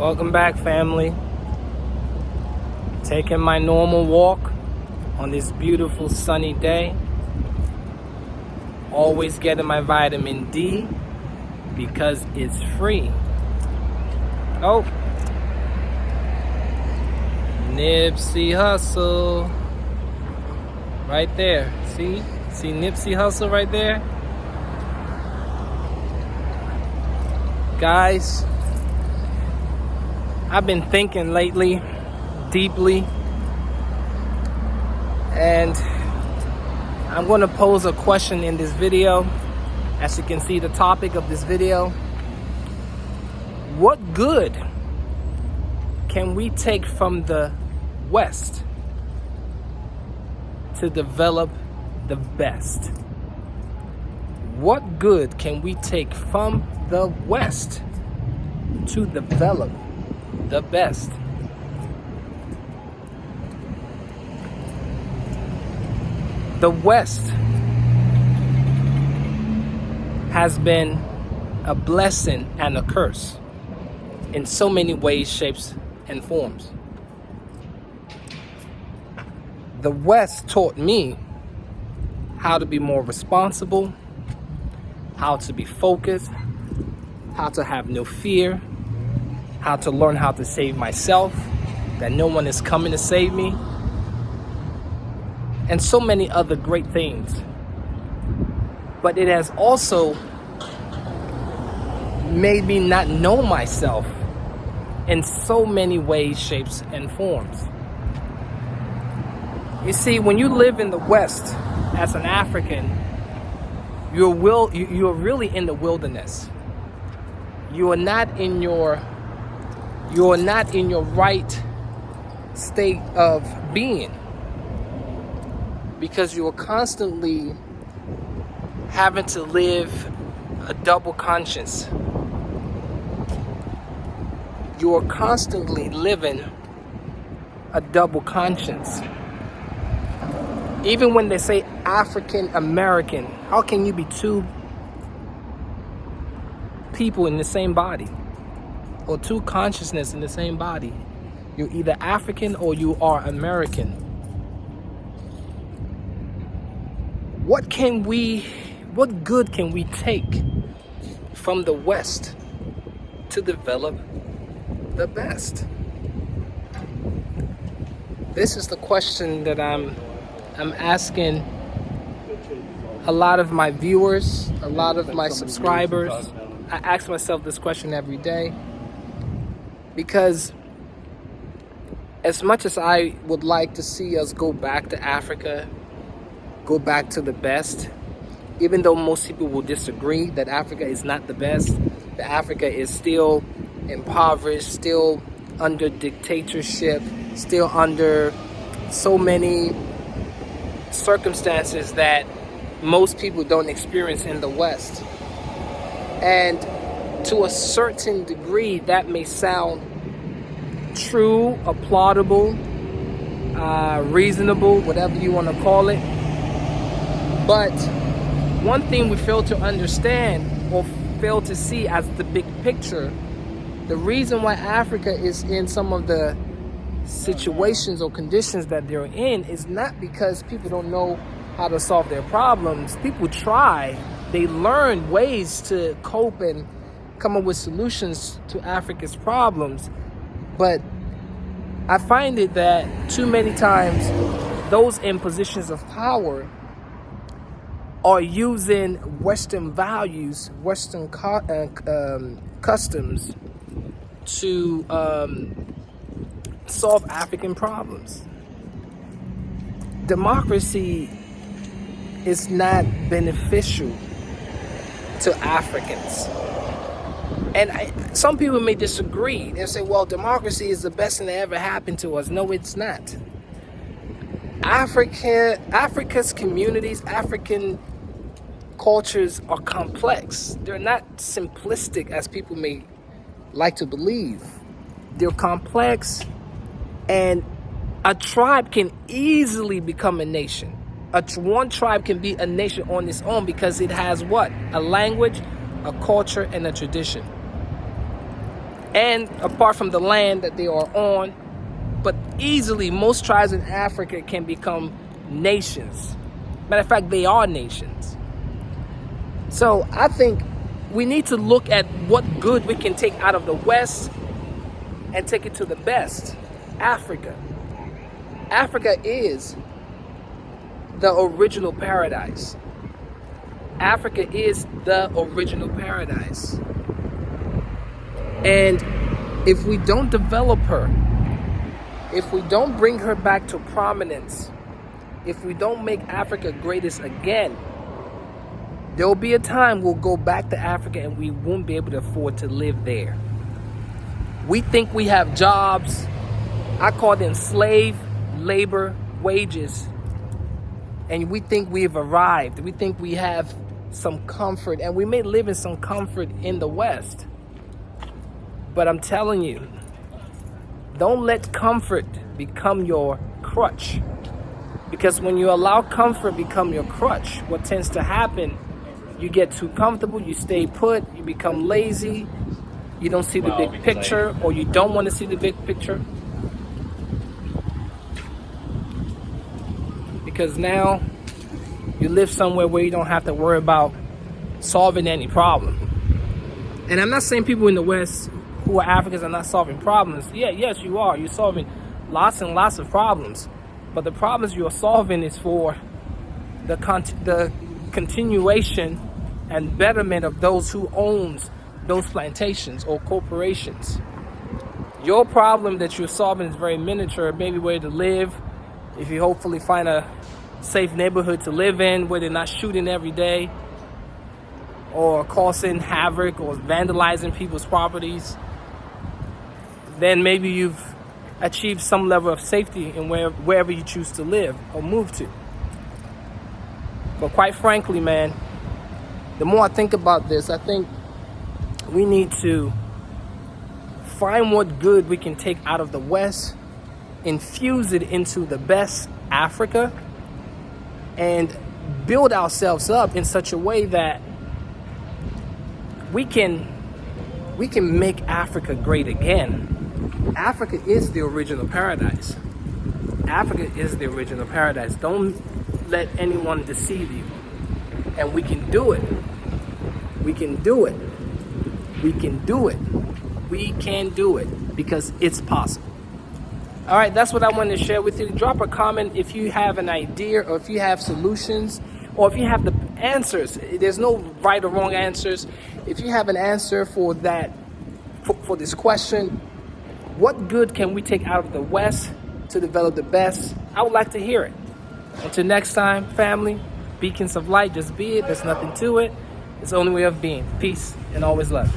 Welcome back, family. Taking my normal walk on this beautiful sunny day. Always getting my vitamin D because it's free. Oh, Nipsey Hussle. Right there. See Nipsey Hussle right there? Guys, I've been thinking lately, deeply, and I'm going to pose a question in this video. As you can see, the topic of this video: what good can we take from the West to develop the best? What good can we take from the West to develop the best? The West has been a blessing and a curse in so many ways, shapes, and forms. The West taught me how to be more responsible, how to be focused, how to have no fear, how to learn how to save myself, that no one is coming to save me, and so many other great things. But it has also made me not know myself in so many ways, shapes, and forms. You see, when you live in the West as an African, you're really in the wilderness. You are not in your right state of being, because you are constantly having to live a double conscience. You are constantly living a double conscience. Even when they say African American, how can you be two people in the same body, or two consciousness in the same body? You're either African or you are American. What good can we take from the West to develop the best? This is the question that I'm asking a lot of my viewers, a lot of my subscribers. I ask myself this question every day, because as much as I would like to see us go back to Africa, go back to the best, even though most people will disagree that Africa is not the best, that Africa is still impoverished, still under dictatorship, still under so many circumstances that most people don't experience in the West. And to a certain degree, that may sound true, applaudable, reasonable, whatever you want to call it. But one thing we fail to understand, or fail to see as the big picture, the reason why Africa is in some of the situations or conditions that they're in is not because people don't know how to solve their problems. People try, they learn ways to cope and come up with solutions to Africa's problems. But I find it that too many times those in positions of power are using Western values, Western customs to solve African problems. Democracy is not beneficial to Africans. And some people may disagree. They'll say, well, democracy is the best thing that ever happened to us. No, it's not. Africa's communities, African cultures are complex. They're not simplistic as people may like to believe. They're complex, and a tribe can easily become a nation. One tribe can be a nation on its own because it has what? A language, a culture, and a tradition. and apart from the land that they are on. But easily, most tribes in Africa can become nations. Matter of fact, they are nations. So I think we need to look at what good we can take out of the West and take it to the best. Africa. Africa is the original paradise. Africa is the original paradise. And if we don't develop her, if we don't bring her back to prominence, if we don't make Africa greatest again, there will be a time we'll go back to Africa and we won't be able to afford to live there. We think we have jobs. I call them slave labor wages. And we think we've arrived. We think we have some comfort. And we may live in some comfort in the West. But I'm telling you, don't let comfort become your crutch. Because when you allow comfort become your crutch, what tends to happen, you get too comfortable, you stay put, you become lazy, you don't see the big picture, or you don't want to see the big picture. Because now you live somewhere where you don't have to worry about solving any problem. And I'm not saying people in the West who are Africans are not solving problems. Yes, you are. You're solving lots and lots of problems. But the problems you're solving is for the continuation and betterment of those who owns those plantations or corporations. Your problem that you're solving is very miniature, maybe where to live. If you hopefully find a safe neighborhood to live in where they're not shooting every day or causing havoc or vandalizing people's properties, then maybe you've achieved some level of safety in wherever you choose to live or move to. But quite frankly, man, the more I think about this, I think we need to find what good we can take out of the West, infuse it into the best Africa, and build ourselves up in such a way that we can make Africa great again. Africa is the original paradise. Africa is the original paradise. Don't let anyone deceive you. And we can do it. We can do it. We can do it. We can do it because it's possible. All right, that's what I wanted to share with you. Drop a comment if you have an idea or if you have solutions or if you have the answers. There's no right or wrong answers. If you have an answer for that, for this question, what good can we take out of the West to develop the best? I would like to hear it. Until next time, family, beacons of light, just be it. There's nothing to it. It's the only way of being. Peace and always love.